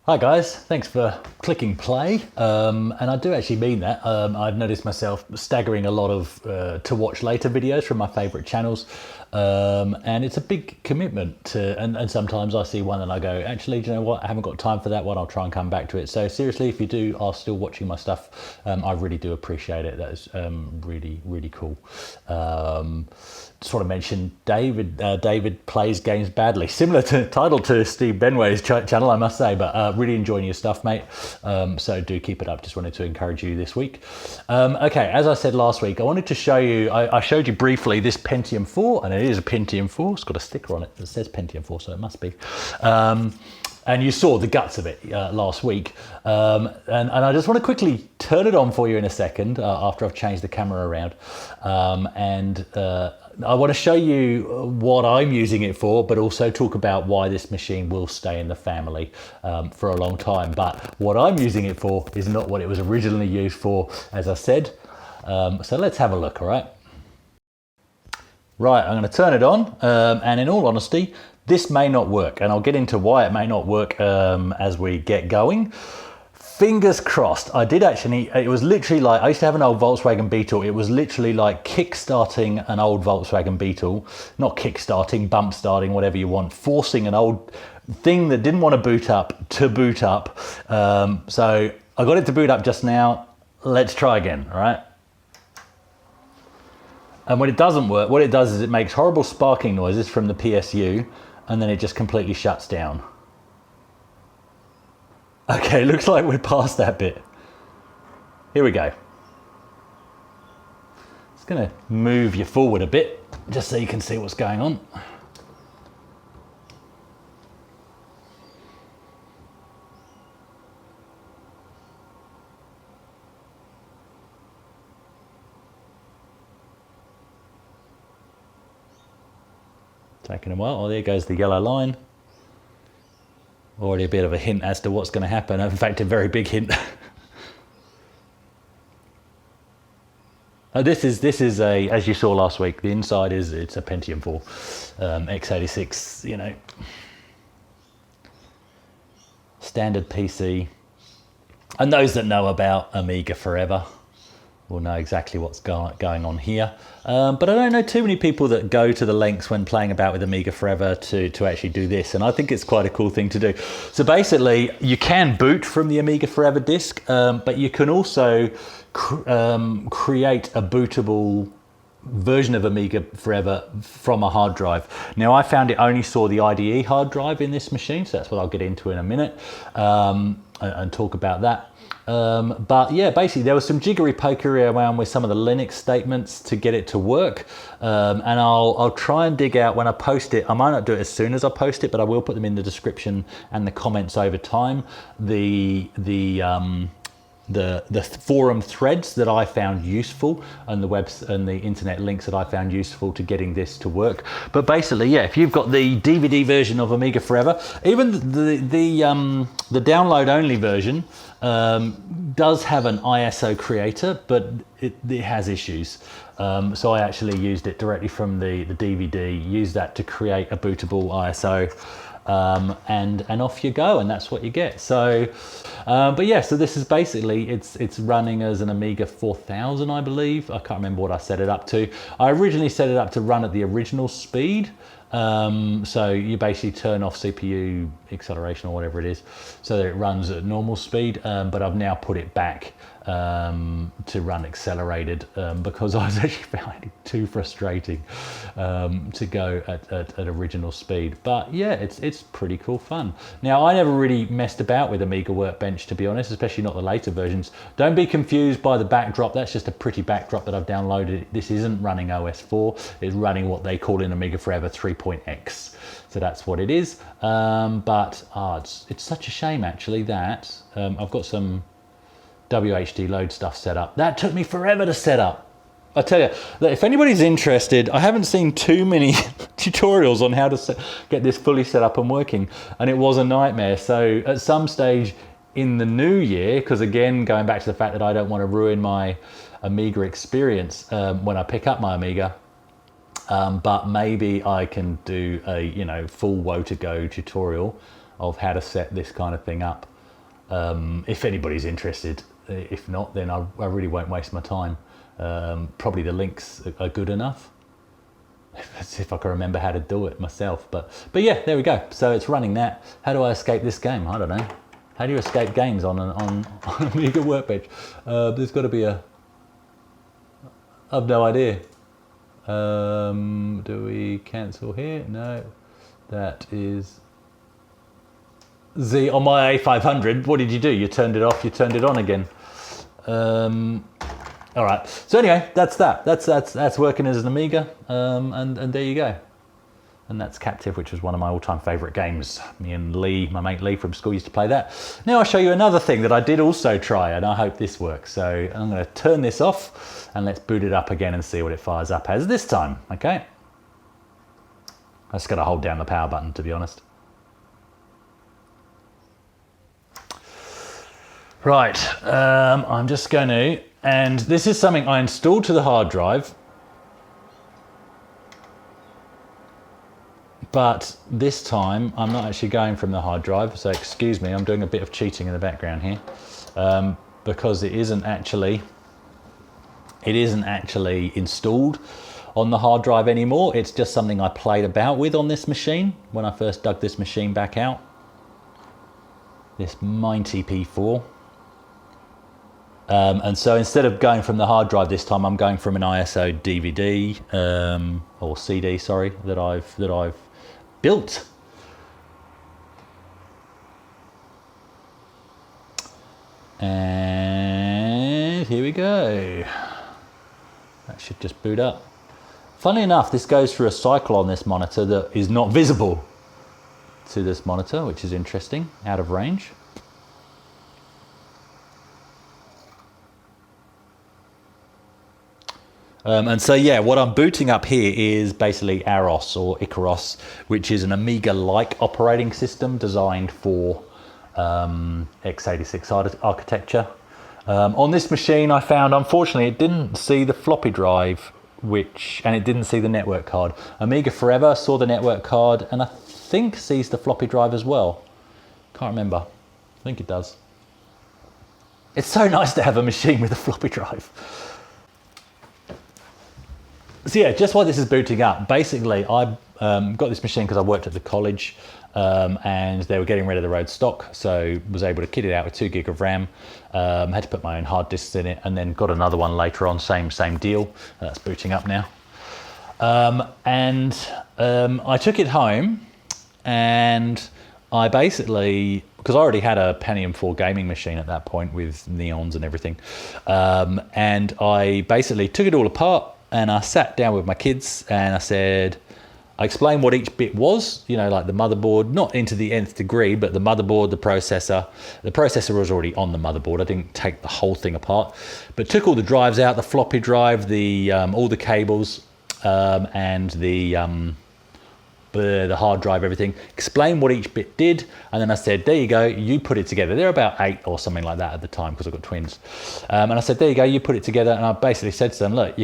Hi guys, thanks for clicking play, and I do actually mean that. I've noticed myself staggering a lot of to watch later videos from my favourite channels, and it's a big commitment to, and sometimes I see one and I go, actually, do you know what, I haven't got time for that one, I'll try and come back to it. So seriously, if you are still watching my stuff, I really do appreciate it. That is really cool. Just want to mention David plays games badly, similar to title to Steve Benway's channel, I must say, but really enjoying your stuff, mate. So do keep it up. Just wanted to encourage you this week. Okay, as I said last week, I wanted to show you, I showed you briefly this Pentium 4, and it is a Pentium 4. It's got a sticker on it that says Pentium 4, so it must be. And you saw the guts of it last week. And I just want to quickly turn it on for you in a second after I've changed the camera around. I want to show you what I'm using it for, but also talk about why this machine will stay in the family for a long time. But what I'm using it for is not what it was originally used for, as I said. So let's have a look, all right? Right, I'm going to turn it on, and in all honesty, this may not work, and I'll get into why it may not work as we get going. Fingers crossed. I did actually, it was literally like, I used to have an old Volkswagen Beetle. It was literally like kick-starting an old Volkswagen Beetle, not kick-starting, bump starting, whatever you want, forcing an old thing that didn't want to boot up to boot up. So I got it to boot up just now. Let's try again, all right? And when it doesn't work, what it does is it makes horrible sparking noises from the PSU, and then it just completely shuts down. Okay, looks like we're past that bit. Here we go. It's gonna move you forward a bit, just so you can see what's going on. Taking a while. Oh, there goes the yellow line. Already a bit of a hint as to what's going to happen. In fact, a very big hint. This is a, as you saw last week, the inside it's a Pentium 4 x86, you know, standard PC. And those that know about Amiga Forever will know exactly what's going on here. But I don't know too many people that go to the lengths when playing about with Amiga Forever to actually do this, and I think it's quite a cool thing to do. So basically, you can boot from the Amiga Forever disk, but you can also create a bootable version of Amiga Forever from a hard drive. Now, I found it only saw the IDE hard drive in this machine, so that's what I'll get into in a minute and talk about that. But yeah, basically there was some jiggery pokery around with some of the Linux statements to get it to work. And I'll try and dig out when I post it. I might not do it as soon as I post it, but I will put them in the description and the comments over time. The forum threads that I found useful, and the webs and the internet links that I found useful to getting this to work. But basically, yeah, if you've got the DVD version of Amiga Forever, even the download only version does have an ISO creator, but it has issues. So I actually used it directly from the DVD, used that to create a bootable ISO. And off you go, and that's what you get. So, but yeah, so this is basically, it's running as an Amiga 4000, I believe. I can't remember what I set it up to. I originally set it up to run at the original speed. So you basically turn off CPU acceleration or whatever it is, so that it runs at normal speed. But I've now put it back to run accelerated because I was actually finding it too frustrating to go at original speed. But yeah, it's pretty cool fun. Now, I never really messed about with Amiga Workbench, to be honest, especially not the later versions. Don't be confused by the backdrop. That's just a pretty backdrop that I've downloaded. This isn't running OS 4. It's running what they call in Amiga Forever 3.x. So that's what it is. But it's such a shame, actually, that I've got some WHD load stuff set up. That took me forever to set up. I tell you, if anybody's interested, I haven't seen too many tutorials on how to get this fully set up and working, and it was a nightmare. So at some stage in the new year, because again, going back to the fact that I don't want to ruin my Amiga experience when I pick up my Amiga, but maybe I can do a full woe to go tutorial of how to set this kind of thing up. if anybody's interested. If not, then I really won't waste my time. Probably the links are good enough. Let's see if I can remember how to do it myself. But yeah, there we go. So it's running that. How do I escape this game? I don't know. How do you escape games on an Amiga workbench? There's got to be a... I've no idea. Do we cancel here? No. That is... on my A500, what did you do? You turned it off, you turned it on again. All right. So anyway, that's that. That's working as an Amiga, and there you go. And that's Captive, which was one of my all-time favourite games. Me and Lee, my mate Lee from school, used to play that. Now I'll show you another thing that I did also try, and I hope this works. So I'm going to turn this off, and let's boot it up again and see what it fires up as this time. Okay. I just got to hold down the power button, to be honest. Right, I'm just going to, and this is something I installed to the hard drive, but this time I'm not actually going from the hard drive, so excuse me, I'm doing a bit of cheating in the background here, because it isn't actually installed on the hard drive anymore. It's just something I played about with on this machine when I first dug this machine back out, this mighty P4. And so instead of going from the hard drive this time, I'm going from an ISO DVD or CD, sorry, that I've built. And here we go. That should just boot up. Funnily enough, this goes through a cycle on this monitor that is not visible to this monitor, which is interesting, out of range. And so yeah, what I'm booting up here is basically AROS or Icaros, which is an Amiga-like operating system designed for x86 architecture. On this machine I found, unfortunately, it didn't see the floppy drive, and it didn't see the network card. Amiga Forever saw the network card and I think sees the floppy drive as well. Can't remember. I think it does. It's so nice to have a machine with a floppy drive. So yeah, just while this is booting up, basically I got this machine because I worked at the college and they were getting rid of the road stock, so was able to kit it out with 2 gig of RAM, had to put my own hard disks in it, and then got another one later on, same deal. That's booting up now. I took it home and I basically, because I already had a Pentium 4 gaming machine at that point with neons and everything, and I basically took it all apart. And I sat down with my kids and I explained what each bit was, you know, like the motherboard, not into the nth degree, but the motherboard, the processor. The processor was already on the motherboard. I didn't take the whole thing apart, but took all the drives out, the floppy drive, all the cables, and the hard drive, everything, explain what each bit did, and then I said, there you go, you put it together. They're about 8 or something like that at the time because I've got twins. And I said, there you go, you put it together, and I basically said to them, look,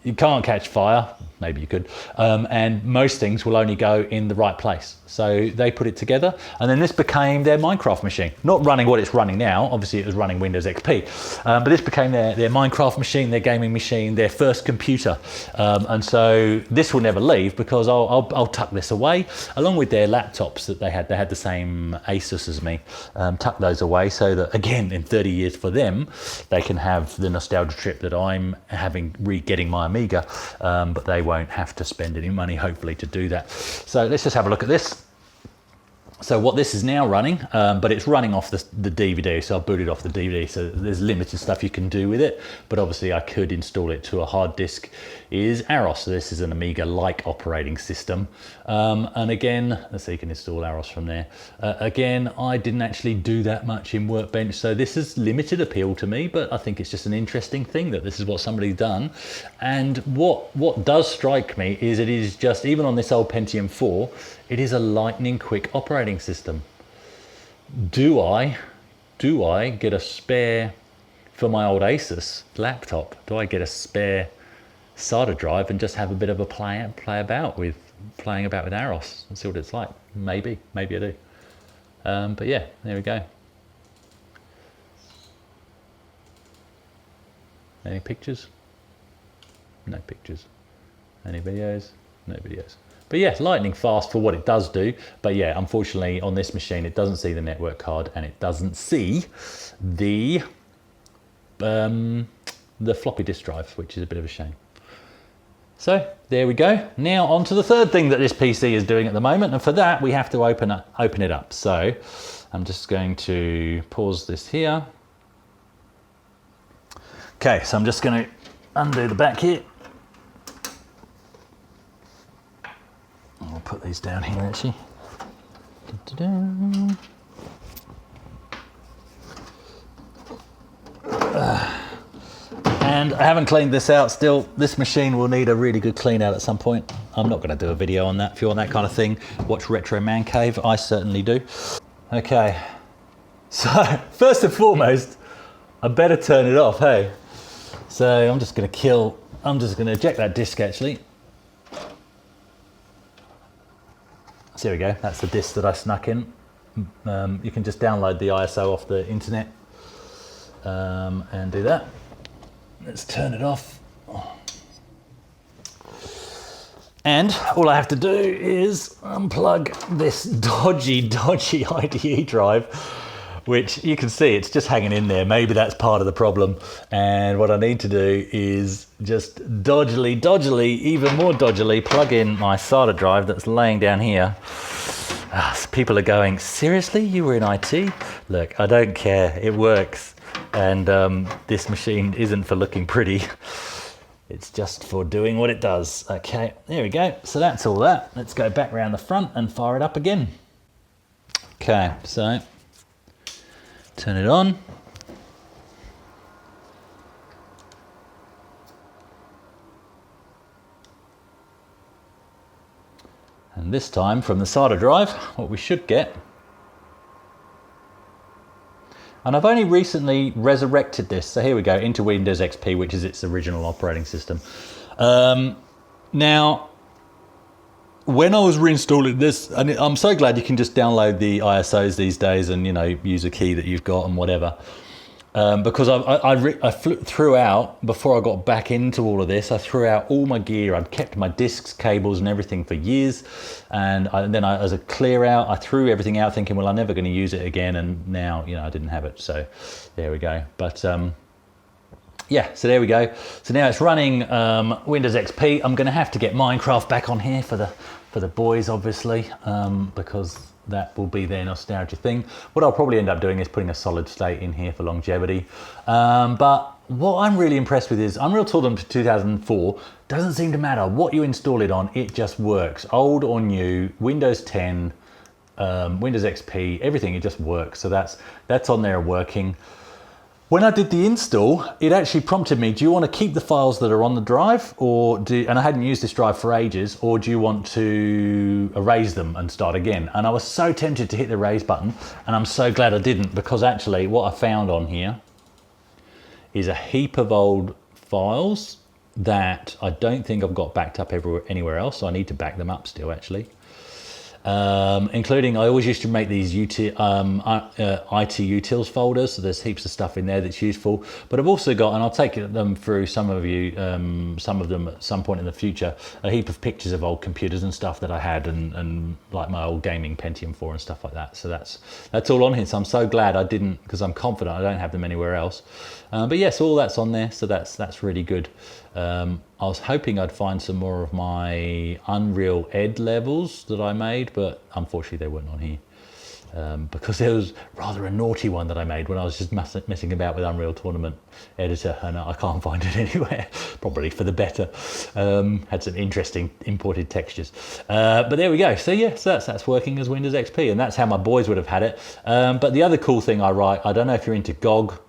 you can't catch fire, maybe you could, and most things will only go in the right place. So they put it together, and then this became their Minecraft machine. Not running what it's running now, obviously it was running Windows XP, but this became their Minecraft machine, their gaming machine, their first computer. And so this will never leave because I'll tuck this away, along with their laptops that they had. They had the same Asus as me, tuck those away so that, again, in 30 years for them, they can have the nostalgia trip that I'm having getting my Amiga, but they won't have to spend any money, hopefully, to do that. So let's just have a look at this. So what this is now running, but it's running off the DVD, so I've booted off the DVD, so there's limited stuff you can do with it, but obviously I could install it to a hard disk, is AROS. So this is an Amiga-like operating system. And again, let's see, you can install AROS from there. Again, I didn't actually do that much in Workbench, so this is limited appeal to me, but I think it's just an interesting thing that this is what somebody's done. And what does strike me is it is just, even on this old Pentium 4, it is a lightning quick operating system. Do I get a spare for my old Asus laptop? Do I get a spare SATA drive and just have a bit of a playing about with AROS and see what it's like? Maybe I do. But yeah, there we go. Any pictures? No pictures. Any videos? No videos. But yeah, lightning fast for what it does do. But yeah, unfortunately on this machine, it doesn't see the network card and it doesn't see the floppy disk drive, which is a bit of a shame. So there we go. Now on to the third thing that this PC is doing at the moment. And for that, we have to open it up. So I'm just going to pause this here. Okay, so I'm just going to undo the back here. I'll put these down here actually. And I haven't cleaned this out still. This machine will need a really good clean out at some point. I'm not going to do a video on that. If you want that kind of thing, watch Retro Man Cave. I certainly do. Okay, so first and foremost, I better turn it off, hey? So I'm just going to eject that disk actually. So here we go, that's the disk that I snuck in. You can just download the ISO off the internet and do that. Let's turn it off. And all I have to do is unplug this dodgy IDE drive, which you can see it's just hanging in there. Maybe that's part of the problem. And what I need to do is just dodgily, even more dodgily, plug in my SATA drive that's laying down here. People are going, seriously, you were in IT? Look, I don't care, it works. And this machine isn't for looking pretty. It's just for doing what it does. Okay, there we go. So that's all that. Let's go back around the front and fire it up again. Okay, so turn it on. And this time from the SATA drive, what we should get. And I've only recently resurrected this. So here we go, into Windows XP, which is its original operating system. Now, when I was reinstalling this, and I'm so glad you can just download the ISOs these days and, you know, use a key that you've got and whatever. Because I threw out, before I got back into all of this, I threw out all my gear. I'd kept my discs, cables and everything for years. And then as a clear out, I threw everything out thinking, well, I'm never going to use it again. And now, you know, I didn't have it. So there we go. But yeah, so there we go. So now it's running Windows XP. I'm going to have to get Minecraft back on here for the boys, obviously, because that will be their nostalgia thing. What I'll probably end up doing is putting a solid state in here for longevity. But what I'm really impressed with is Unreal Tournament 2004 doesn't seem to matter what you install it on, it just works. Old or new, Windows 10, Windows XP, everything, it just works. So that's on there working. When I did the install, it actually prompted me, do you want to keep the files that are on the drive, and I hadn't used this drive for ages, or do you want to erase them and start again? And I was so tempted to hit the erase button, and I'm so glad I didn't, because actually what I found on here is a heap of old files that I don't think I've got backed up anywhere else, so I need to back them up still actually. Including, I always used to make these IT utils folders, so there's heaps of stuff in there that's useful. But I've also got, and I'll take them through some of them at some point in the future, a heap of pictures of old computers and stuff that I had, and like my old gaming Pentium 4 and stuff like that. So that's all on here. So I'm so glad I didn't, because I'm confident I don't have them anywhere else. But yes, all that's on there, so that's really good. I was hoping I'd find some more of my Unreal Ed levels that I made, but unfortunately they weren't on here. Because there was rather a naughty one that I made when I was just messing about with Unreal Tournament editor, and I can't find it anywhere, probably for the better. Had some interesting imported textures. But there we go. So yeah, so that's working as Windows XP, and that's how my boys would have had it. But the other cool thing I don't know if you're into GOG,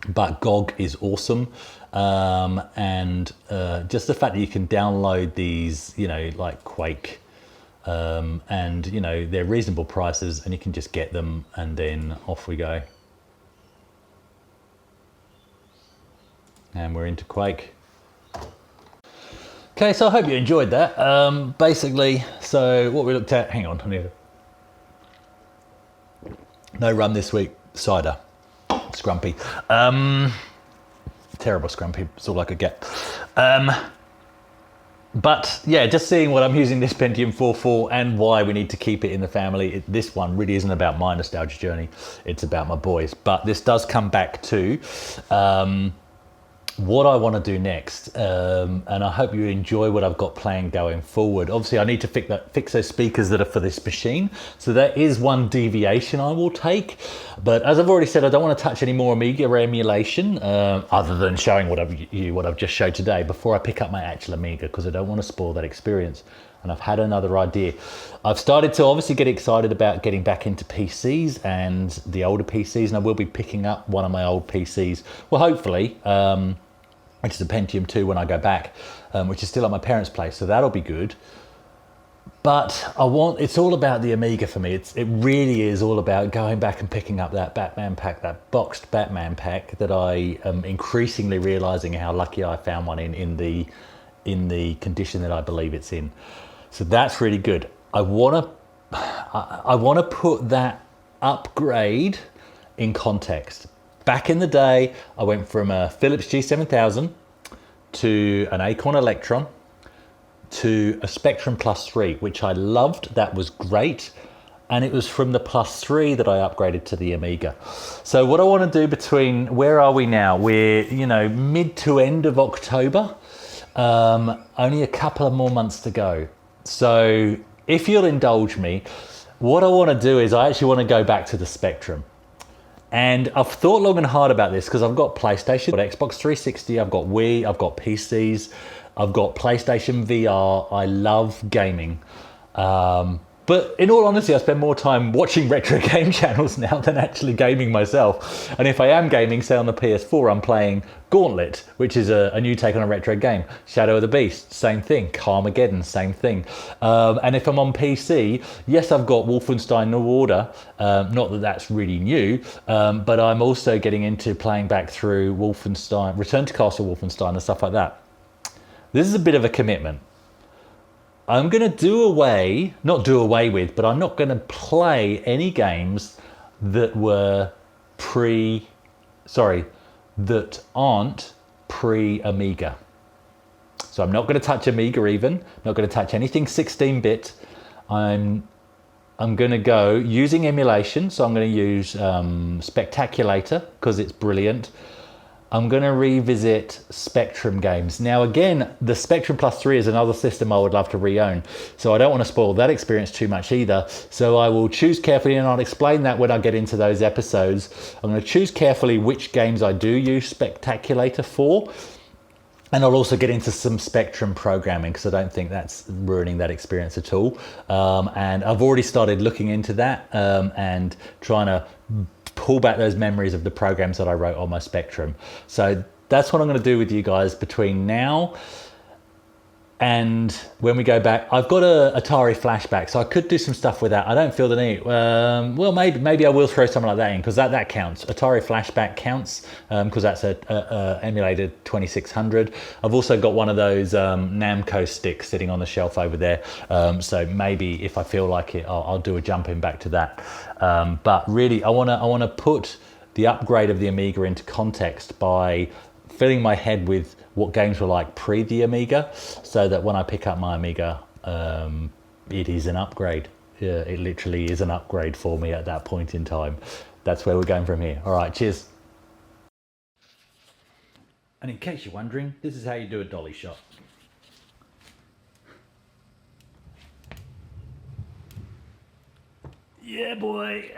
but GOG is awesome. And just the fact that you can download these, you know, like Quake, and you know, they're reasonable prices and you can just get them, and then off we go. And we're into Quake. Okay, so I hope you enjoyed that. Basically, so what we looked at, hang on, no rum this week, cider, scrumpy. terrible scrumpy. It's all I could get. But yeah, just seeing what I'm using this Pentium 4 for and why we need to keep it in the family. This one really isn't about my nostalgia journey. It's about my boys. But this does come back to what I want to do next. And I hope you enjoy what I've got planned going forward. Obviously, I need to fix those speakers that are for this machine. So that is one deviation I will take. But as I've already said, I don't want to touch any more Amiga emulation other than showing what I've just showed today before I pick up my actual Amiga, because I don't want to spoil that experience. And I've had another idea. I've started to obviously get excited about getting back into PCs and the older PCs, and I will be picking up one of my old PCs. Well, hopefully, which is a Pentium 2 when I go back, which is still at my parents' place, so that'll be good. But it's all about the Amiga for me. It really is all about going back and picking up that Batman pack, that boxed Batman pack that I am increasingly realizing how lucky I found one in the condition that I believe it's in. So that's really good. I want to put that upgrade in context. Back in the day, I went from a Philips G7000 to an Acorn Electron to a Spectrum Plus 3, which I loved. That was great. And it was from the Plus 3 that I upgraded to the Amiga. So what I want to do between, where are we now? We're, mid to end of October. Only a couple of more months to go. So if you'll indulge me, what I want to do is I actually want to go back to the Spectrum. And I've thought long and hard about this because I've got PlayStation, I've got Xbox 360, I've got Wii, I've got PCs, I've got PlayStation VR. I love gaming. But in all honesty, I spend more time watching retro game channels now than actually gaming myself. And if I am gaming, say on the PS4, I'm playing Gauntlet, which is a new take on a retro game. Shadow of the Beast, same thing. Carmageddon, same thing. And if I'm on PC, yes, I've got Wolfenstein New Order. Not that that's really new, but I'm also getting into playing back through Wolfenstein, Return to Castle Wolfenstein and stuff like that. This is a bit of a commitment. I'm going to not do away with, but I'm not going to play any games that were that aren't pre-Amiga. So I'm not going to touch Amiga even, not going to touch anything 16-bit. I'm going to go using emulation. So I'm going to use Spectaculator because it's brilliant. I'm going to revisit Spectrum games. Now again, the Spectrum Plus 3 is another system I would love to re-own. So I don't want to spoil that experience too much either. So I will choose carefully, and I'll explain that when I get into those episodes. I'm going to choose carefully which games I do use Spectaculator for. And I'll also get into some Spectrum programming because I don't think that's ruining that experience at all. And I've already started looking into that and trying to pull back those memories of the programs that I wrote on my Spectrum. So that's what I'm going to do with you guys between now and when we go back. I've got a Atari flashback, so I could do some stuff with that. I don't feel the need. Well, maybe I will throw something like that in because that counts. Atari flashback counts because that's a emulated 2600. I've also got one of those Namco sticks sitting on the shelf over there. So maybe if I feel like it, I'll do a jump in back to that. But really, I want to put the upgrade of the Amiga into context by filling my head with what games were like pre the Amiga, so that when I pick up my Amiga, it is an upgrade. Yeah, it literally is an upgrade for me at that point in time. That's where we're going from here. All right, cheers. And in case you're wondering, this is how you do a dolly shot. Yeah, boy.